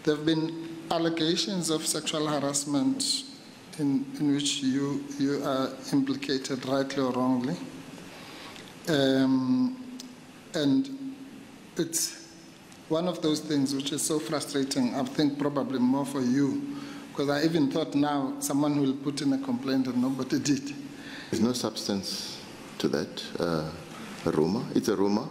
There have been allegations of sexual harassment in which you are implicated, rightly or wrongly. And it's one of those things which is so frustrating, I think probably more for you, because I even thought now someone will put in a complaint and nobody did. There's no substance to that rumor. It's a rumor,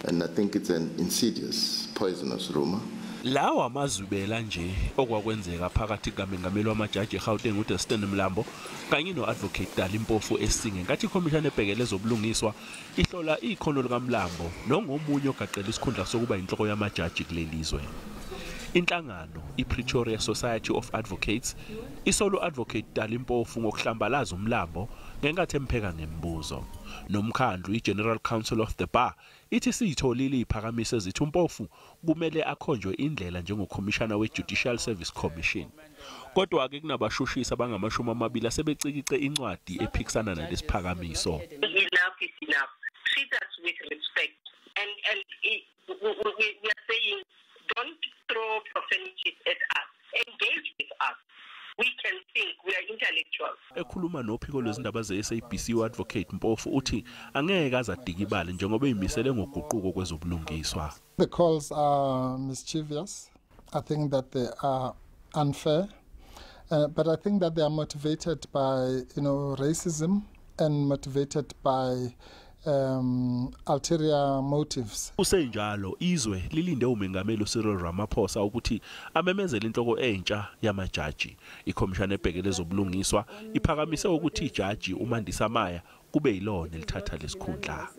and I think it's an insidious, poisonous rumor. Lawa amazwibela nje okwakwenzeka phakathi kamengameli wamajaji eGauteng uDestin Mlambo kanye noAdvocate Dali Mpofu SC ngenkathi iKhomishaneni ebhekele ezobulungiswa ihlola ikhono likaMlambo nongomunye ogaqela isikhundla sokuba inhloko yamajaji kulelizwe. Inhlangano iPretoria Society of Advocates isolo Advocate Dali Mpofu ngokuhlambalaza uMlambo ngenkathi empheka ngembuzo. Nomkhandlu iGeneral Council of the Bar ithi siyitholile iphakamiso ezithi uMpofu kumele akhonjwe indlela njengoKhomishana weJudicial Service Commission. Kodwa ke kunabashushisi abangamashumi amabili asebecikice incwadi ephikisana nalesiphakamiso. Enough is enough. Treat us with respect. And we are saying don't throw profanities at us. Engage with us. We can think, we are intellectuals. Ekhuluma nophiko lwezindaba ze-SABC uAdvocate Mpofu uthi angeke azadikibale njengoba ezimisele ngokuquko kwezobulungiswa. The calls are mischievous. I think that they are unfair. But I think that they are motivated by, racism and motivated by ulterior motives. Kusenjalo izwe lilinde umengameli uCyril Ramaphosa ukuthi amemezele inhloko entsha yamajaji. iKhomishaneni ebhekele ezobulungiswa iphakamise ukuthi ijaji uMandisa Maya kube yilona elithatha lesikhundla.